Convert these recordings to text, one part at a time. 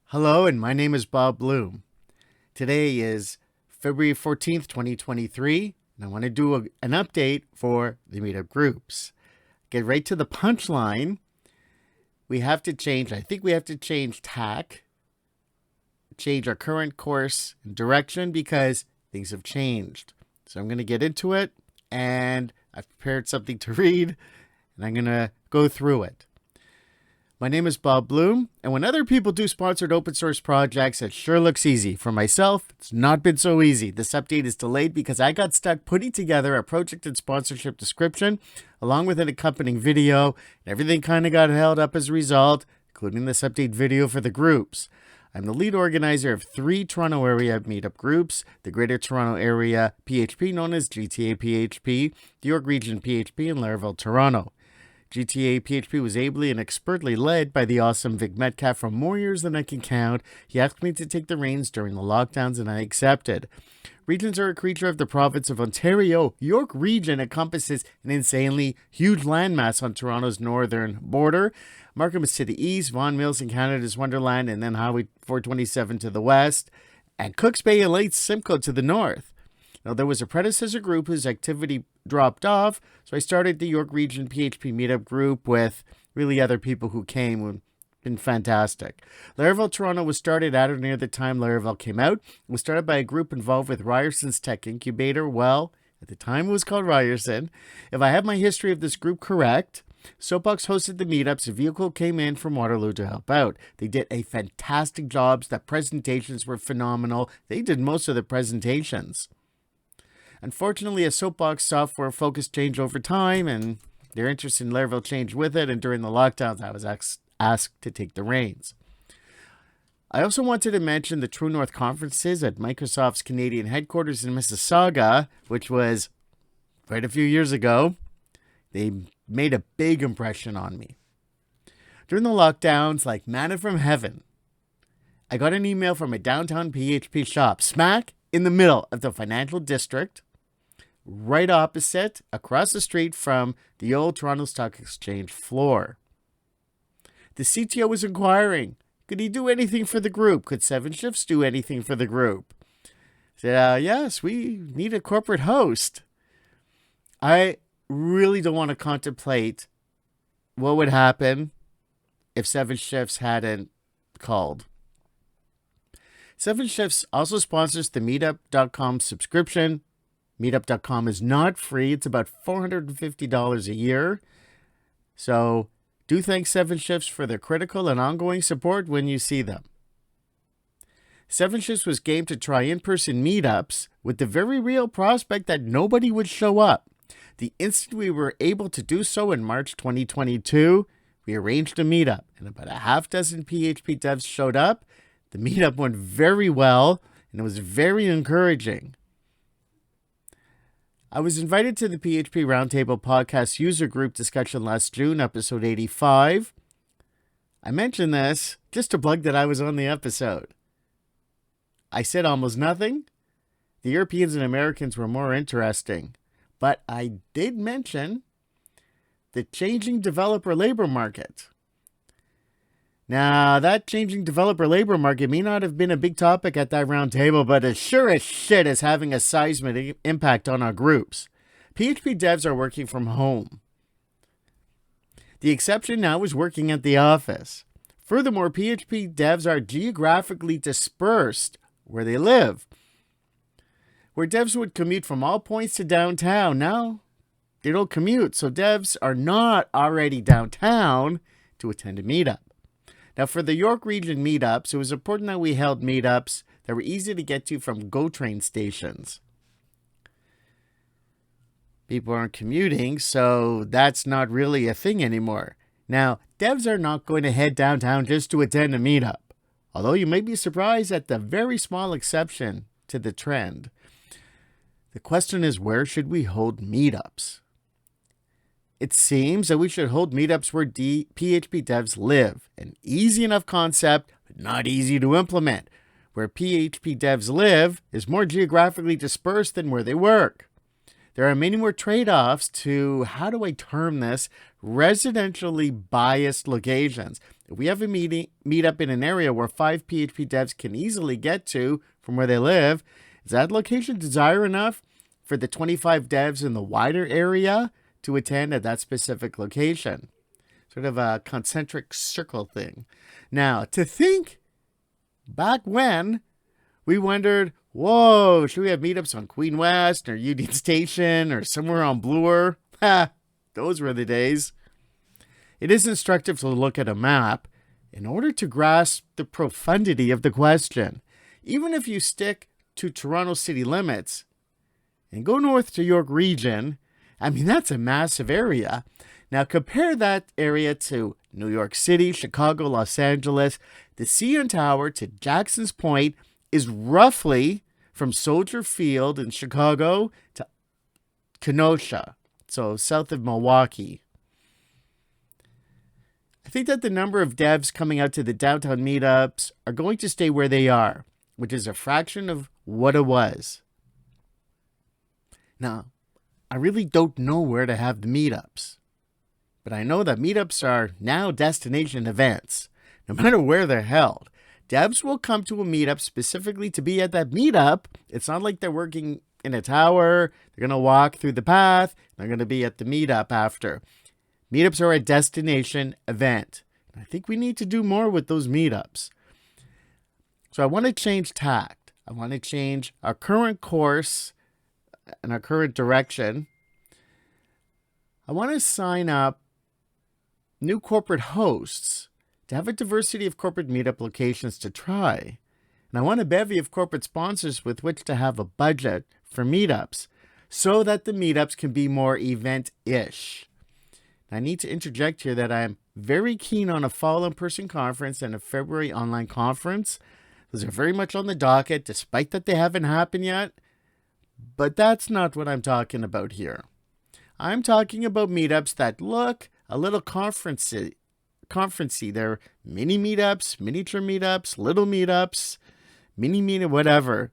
Hello, and my name is Bob Bloom. Today is February 14th, 2023, and I want to do an update for the meetup groups. Get right to the punchline. I think we have to change tack, change our current course and direction because things have changed. So I'm going to get into it, and I've prepared something to read, and I'm going to go through it. My name is Bob Bloom, and when other people do sponsored open source projects, it sure looks easy. For myself, it's not been so easy. This update is delayed because I got stuck putting together a project and sponsorship description, along with an accompanying video, and everything kind of got held up as a result, including this update video for the groups. I'm the lead organizer of 3 Toronto area meetup groups, the Greater Toronto Area PHP known as GTA PHP, the York Region PHP, and Laravel Toronto. GTA PHP was ably and expertly led by the awesome Vic Metcalf for more years than I can count. He asked me to take the reins during the lockdowns, and I accepted. Regions are a creature of the province of Ontario. York Region encompasses an insanely huge landmass on Toronto's northern border. Markham is to the east, Vaughan Mills in Canada's Wonderland, and then Highway 427 to the west, and Cooks Bay and Lake Simcoe to the north. Now, there was a predecessor group whose activity dropped off, so I started the York Region PHP meetup group with really other people who came and been fantastic. Laravel Toronto was started at or near the time Laravel came out. It was started by a group involved with Ryerson's Tech Incubator. Well, at the time it was called Ryerson. If I have my history of this group correct, Soapbox hosted the meetups. A vehicle came in from Waterloo to help out. They did a fantastic job. The presentations were phenomenal. They did most of the presentations. Unfortunately, a Soapbox software focus changed over time, and their interest in Laravel changed with it, and during the lockdowns, I was asked to take the reins. I also wanted to mention the True North conferences at Microsoft's Canadian headquarters in Mississauga, which was quite a few years ago. They made a big impression on me. During the lockdowns, like manna from heaven, I got an email from a downtown PHP shop, smack in the middle of the financial district, right opposite, across the street from the old Toronto Stock Exchange floor. The CTO was inquiring, could he do anything for the group? Could 7 Shifts do anything for the group? I said, yes, we need a corporate host. I really don't want to contemplate what would happen if 7 Shifts hadn't called. 7 Shifts also sponsors the Meetup.com subscription. Meetup.com is not free. It's about $450 a year. So do thank 7 Shifts for their critical and ongoing support when you see them. 7 Shifts was game to try in-person meetups with the very real prospect that nobody would show up. The instant we were able to do so in March 2022, we arranged a meetup, and about a half dozen PHP devs showed up. The meetup went very well, and it was very encouraging. I was invited to the PHP Roundtable podcast user group discussion last June, episode 85. I mentioned this just to plug that I was on the episode. I said almost nothing. The Europeans and Americans were more interesting, but I did mention the changing developer labor market. Now, that changing developer labor market may not have been a big topic at that round table, but it sure as shit is having a seismic impact on our groups. PHP devs are working from home. The exception now is working at the office. Furthermore, PHP devs are geographically dispersed where they live. Where devs would commute from all points to downtown, now they don't commute, so devs are not already downtown to attend a meetup. Now, for the York Region meetups, it was important that we held meetups that were easy to get to from GO train stations. People aren't commuting, so that's not really a thing anymore. Now, devs are not going to head downtown just to attend a meetup, although you may be surprised at the very small exception to the trend. The question is, where should we hold meetups? It seems that we should hold meetups where PHP devs live. An easy enough concept, but not easy to implement. Where PHP devs live is more geographically dispersed than where they work. there are many more trade-offs to, how do I term this, residentially biased locations. If we have a meetup in an area where 5 PHP devs can easily get to from where they live, is that location desire enough for the 25 devs in the wider area to attend at that specific location? Sort of a concentric circle thing. Now, to think back when we wondered, whoa, should we have meetups on Queen West or Union Station or somewhere on Bloor? Ha, those were the days. It is instructive to look at a map in order to grasp the profundity of the question. Even if you stick to Toronto city limits and go north to York Region, I mean, that's a massive area. Now compare that area to New York City, Chicago, Los Angeles. The CN Tower to Jackson's Point is roughly from Soldier Field in Chicago to Kenosha, so south of Milwaukee. I think that the number of devs coming out to the downtown meetups are going to stay where they are, which is a fraction of what it was. Now, I really don't know where to have the meetups, but I know that meetups are now destination events, no matter where they're held. Devs will come to a meetup specifically to be at that meetup. It's not like they're working in a tower. They're going to walk through the path. They're going to be at the meetup after. Meetups are a destination event. I think we need to do more with those meetups. So I want to change tact. I want to change our current course and our current direction. I want to sign up new corporate hosts to have a diversity of corporate meetup locations to try. And I want a bevy of corporate sponsors with which to have a budget for meetups so that the meetups can be more event-ish. I need to interject here that I'm very keen on a fall in-person conference and a February online conference. Those are very much on the docket, despite that they haven't happened yet. But that's not what I'm talking about here. I'm talking about meetups that look a little conferencey. They're mini meetups, miniature meetups, little meetups, mini whatever.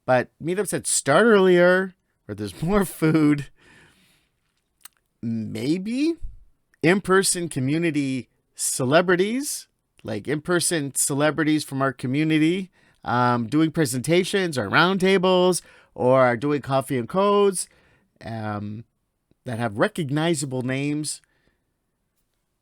But meetups that start earlier, where there's more food, maybe in-person community celebrities, like in-person celebrities from our community, doing presentations or roundtables or doing coffee and codes that have recognizable names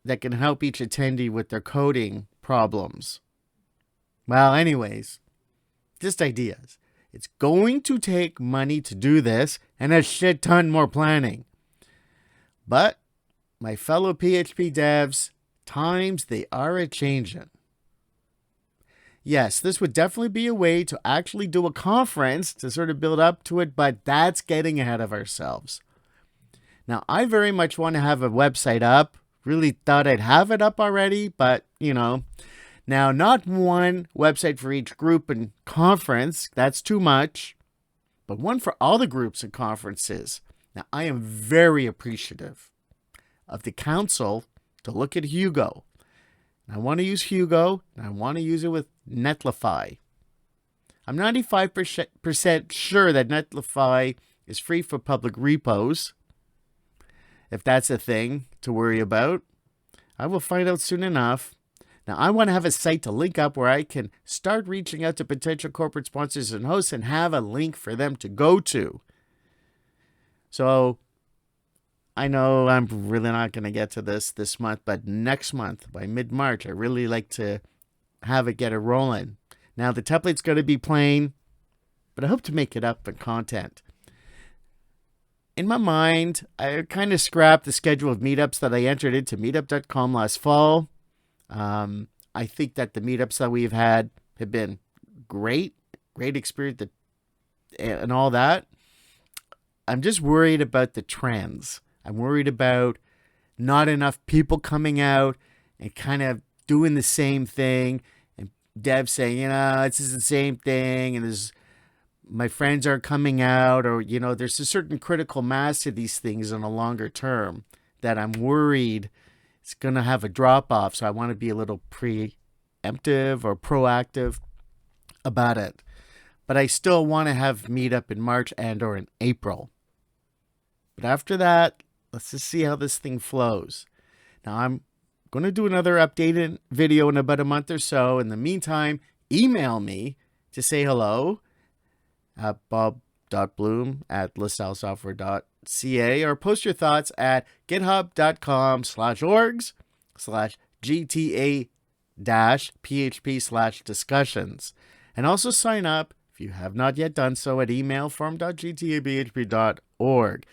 that can help each attendee with their coding problems. Well, anyways, just ideas. It's going to take money to do this and a shit ton more planning. But my fellow PHP devs, times they are a-changin'. Yes, this would definitely be a way to actually do a conference to sort of build up to it, but that's getting ahead of ourselves. Now, I very much want to have a website up. Really thought I'd have it up already, but, now not one website for each group and conference. That's too much. But one for all the groups and conferences. Now, I am very appreciative of the council to look at Hugo. I want to use Hugo, and I want to use it with Netlify. I'm 95% sure that Netlify is free for public repos. If that's a thing to worry about, I will find out soon enough. Now, I want to have a site to link up where I can start reaching out to potential corporate sponsors and hosts and have a link for them to go to. So, I know I'm really not going to get to this month, but next month, by mid-March, I really like to have it get it rolling. Now, the template's going to be plain, but I hope to make it up in content. In my mind, I kind of scrapped the schedule of meetups that I entered into meetup.com last fall. I think that the meetups that we've had have been great experience and all that. I'm just worried about the trends. I'm worried about not enough people coming out and kind of doing the same thing. And devs saying, it's just the same thing. And my friends aren't coming out, or, there's a certain critical mass to these things on a longer term that I'm worried it's going to have a drop off. So I want to be a little preemptive or proactive about it. But I still want to have meetup in March and or in April. But after that, let's just see how this thing flows. Now, I'm going to do another updated video in about a month or so. In the meantime, email me to say hello at bob.bloom@lasallesoftware.ca or post your thoughts at github.com/orgs/gta-php/discussions. And also sign up, if you have not yet done so, at emailform.gtabhp.org.